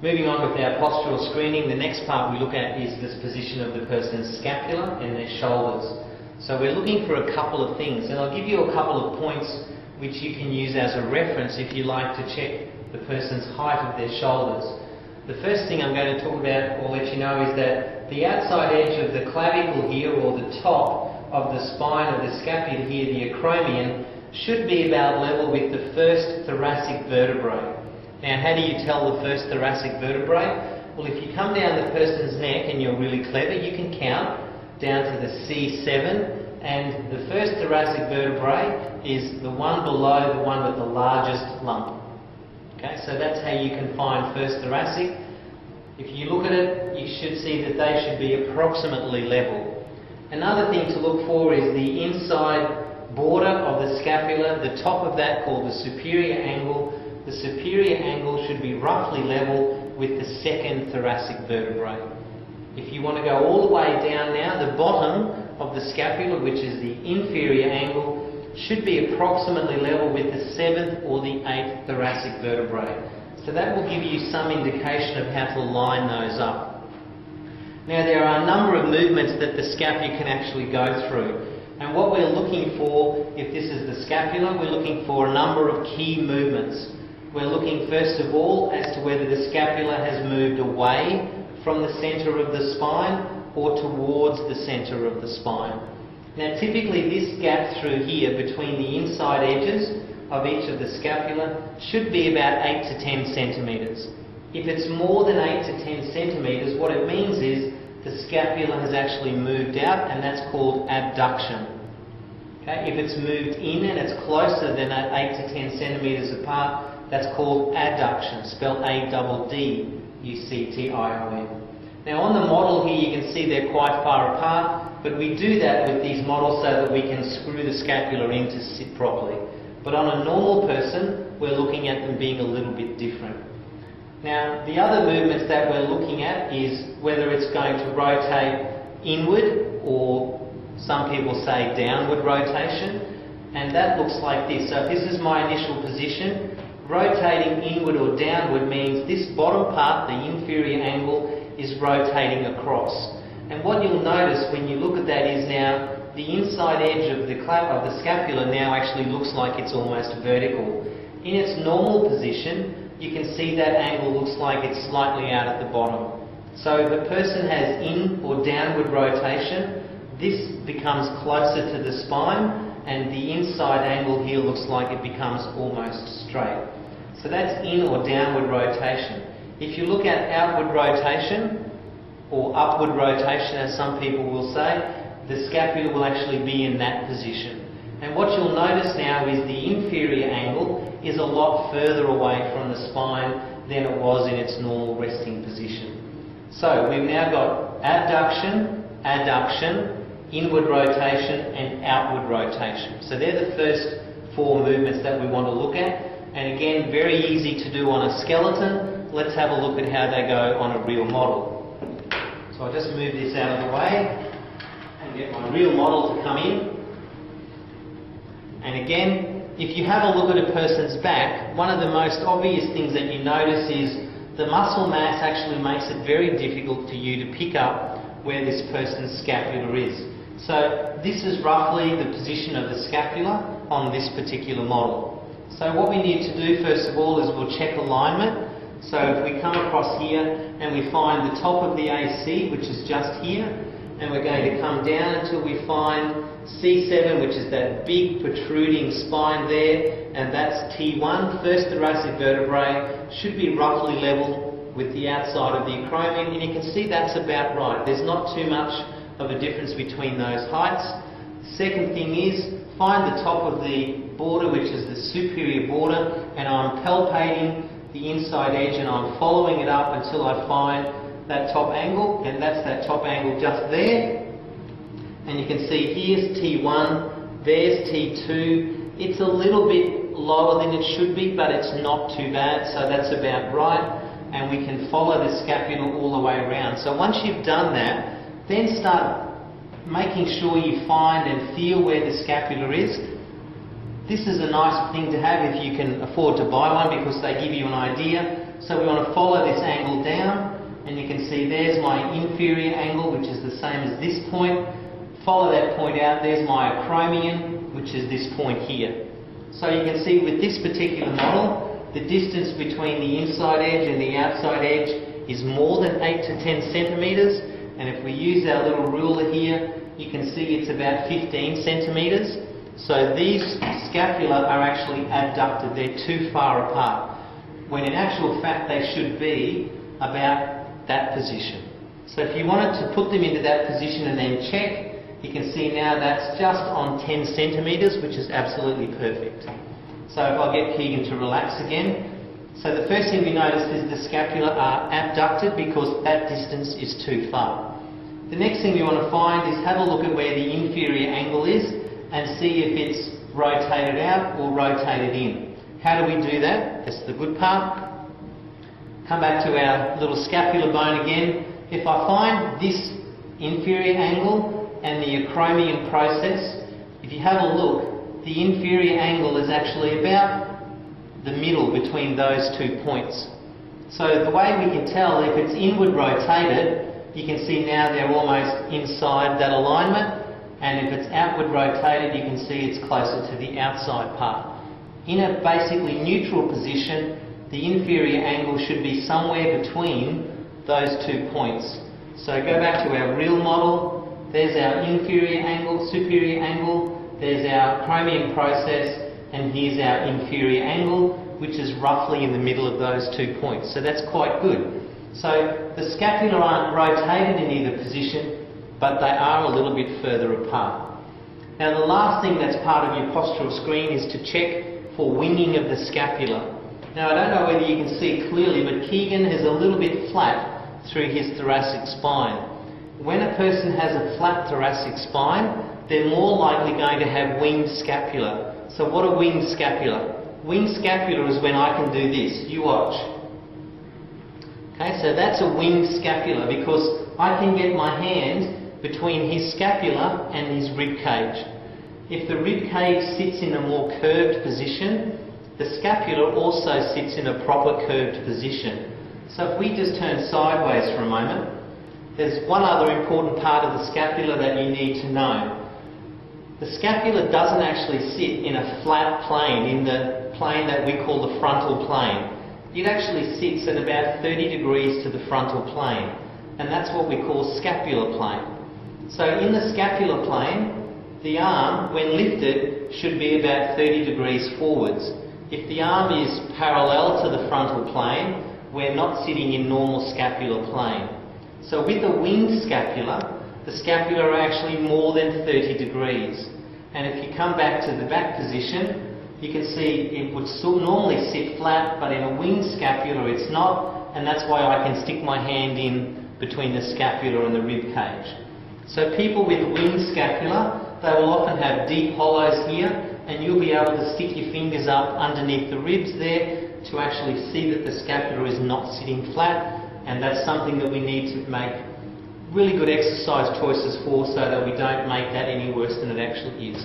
Moving on with our postural screening, the next part we look at is this position of the person's scapula and their shoulders. So we're looking for a couple of things, and I'll give you a couple of points which you can use as a reference if you like to check the person's height of their shoulders. The first thing I'm going to talk about or let you know is that the outside edge of the clavicle here, or the top of the spine of the scapula here, the acromion, should be about level with the first thoracic vertebrae. Now, how do you tell the first thoracic vertebrae? Well, if you come down the person's neck and you're really clever, you can count down to the C7, and the first thoracic vertebrae is the one below the one with the largest lump. Okay, so that's how you can find first thoracic. If you look at it, you should see that they should be approximately level. Another thing to look for is the inside border of the scapula, the top of that called the superior angle. The superior angle should be roughly level with the second thoracic vertebrae. If you want to go all the way down now, the bottom of the scapula, which is the inferior angle, should be approximately level with the 7th or the 8th thoracic vertebrae. So that will give you some indication of how to line those up. Now, there are a number of movements that the scapula can actually go through. And what we're looking for, if this is the scapula, we're looking for a number of key movements. We're looking first of all as to whether the scapula has moved away from the centre of the spine or towards the centre of the spine. Now, typically this gap through here between the inside edges of each of the scapula should be about 8 to 10 centimetres. If it's more than 8 to 10 centimetres, what it means is the scapula has actually moved out, and that's called abduction. Okay? If it's moved in and it's closer than 8 to 10 centimetres apart, that's called adduction, spelled A-D-D-U-C-T-I-O-N. Now, on the model here you can see they're quite far apart, but we do that with these models so that we can screw the scapula in to sit properly. But on a normal person, we're looking at them being a little bit different. Now, the other movements that we're looking at is whether it's going to rotate inward, or some people say downward rotation, and that looks like this. So if this is my initial position, rotating inward or downward means this bottom part, the inferior angle, is rotating across. And what you'll notice when you look at that is now the inside edge of the scapula now actually looks like it's almost vertical. In its normal position, you can see that angle looks like it's slightly out at the bottom. So if a person has in or downward rotation, this becomes closer to the spine, and the inside angle here looks like it becomes almost straight. So that's in or downward rotation. If you look at outward rotation, or upward rotation as some people will say, the scapula will actually be in that position. And what you'll notice now is the inferior angle is a lot further away from the spine than it was in its normal resting position. So we've now got abduction, adduction, inward rotation and outward rotation. So they're the first 4 movements that we want to look at. And again, very easy to do on a skeleton. Let's have a look at how they go on a real model. So I'll just move this out of the way and get my real model to come in. And again, if you have a look at a person's back, one of the most obvious things that you notice is the muscle mass actually makes it very difficult for you to pick up where this person's scapula is. So this is roughly the position of the scapula on this particular model. So what we need to do first of all is we'll check alignment. So if we come across here and we find the top of the AC, which is just here, and we're going to come down until we find C7, which is that big protruding spine there, and that's T1, first thoracic vertebrae, should be roughly level with the outside of the acromion, and you can see that's about right. There's not too much of a difference between those heights. The second thing is find the top of the border, which is the superior border, and I'm palpating the inside edge and I'm following it up until I find that top angle, and that's that top angle just there. And you can see here's T1, there's T2. It's a little bit lower than it should be, but it's not too bad, so that's about right. And we can follow the scapula all the way around. So once you've done that, then start making sure you find and feel where the scapula is. This is a nice thing to have if you can afford to buy one, because they give you an idea. So we want to follow this angle down, and you can see there's my inferior angle, which is the same as this point. Follow that point out, there's my acromion, which is this point here. So you can see with this particular model, the distance between the inside edge and the outside edge is more than 8 to 10 centimetres, and if we use our little ruler here, you can see it's about 15 centimetres. So these scapula are actually abducted, they're too far apart, when in actual fact they should be about that position. So if you wanted to put them into that position and then check, you can see now that's just on 10 centimetres, which is absolutely perfect. So if I get Keegan to relax again. So the first thing we notice is the scapula are abducted because that distance is too far. The next thing we want to find is have a look at where the inferior angle is and see if it's rotated out or rotated in. How do we do that? That's the good part. Come back to our little scapular bone again. If I find this inferior angle and the acromion process, if you have a look, the inferior angle is actually about the middle between those 2 points. So the way we can tell if it's inward rotated, you can see now they're almost inside that alignment, and if it's outward rotated, you can see it's closer to the outside part. In a basically neutral position, the inferior angle should be somewhere between those 2 points. So go back to our real model. There's our inferior angle, superior angle, there's our acromion process, and here's our inferior angle, which is roughly in the middle of those 2 points. So that's quite good. So the scapula aren't rotated in either position, but they are a little bit further apart. Now the last thing that's part of your postural screen is to check for winging of the scapula. Now I don't know whether you can see clearly, but Keegan is a little bit flat through his thoracic spine. When a person has a flat thoracic spine, they're more likely going to have winged scapula. So what are winged scapula? Winged scapula is when I can do this. You watch. Okay, so that's a winged scapula because I can get my hand between his scapula and his rib cage. If the rib cage sits in a more curved position, the scapula also sits in a proper curved position. So if we just turn sideways for a moment, there's one other important part of the scapula that you need to know. The scapula doesn't actually sit in a flat plane, in the plane that we call the frontal plane. It actually sits at about 30 degrees to the frontal plane, and that's what we call scapular plane. So in the scapular plane, the arm, when lifted, should be about 30 degrees forwards. If the arm is parallel to the frontal plane, we're not sitting in normal scapular plane. So with a winged scapula, the scapula are actually more than 30 degrees. And if you come back to the back position, you can see it would normally sit flat, but in a winged scapula it's not, and that's why I can stick my hand in between the scapula and the rib cage. So people with winged scapula, they will often have deep hollows here, and you'll be able to stick your fingers up underneath the ribs there to actually see that the scapula is not sitting flat. And that's something that we need to make really good exercise choices for so that we don't make that any worse than it actually is.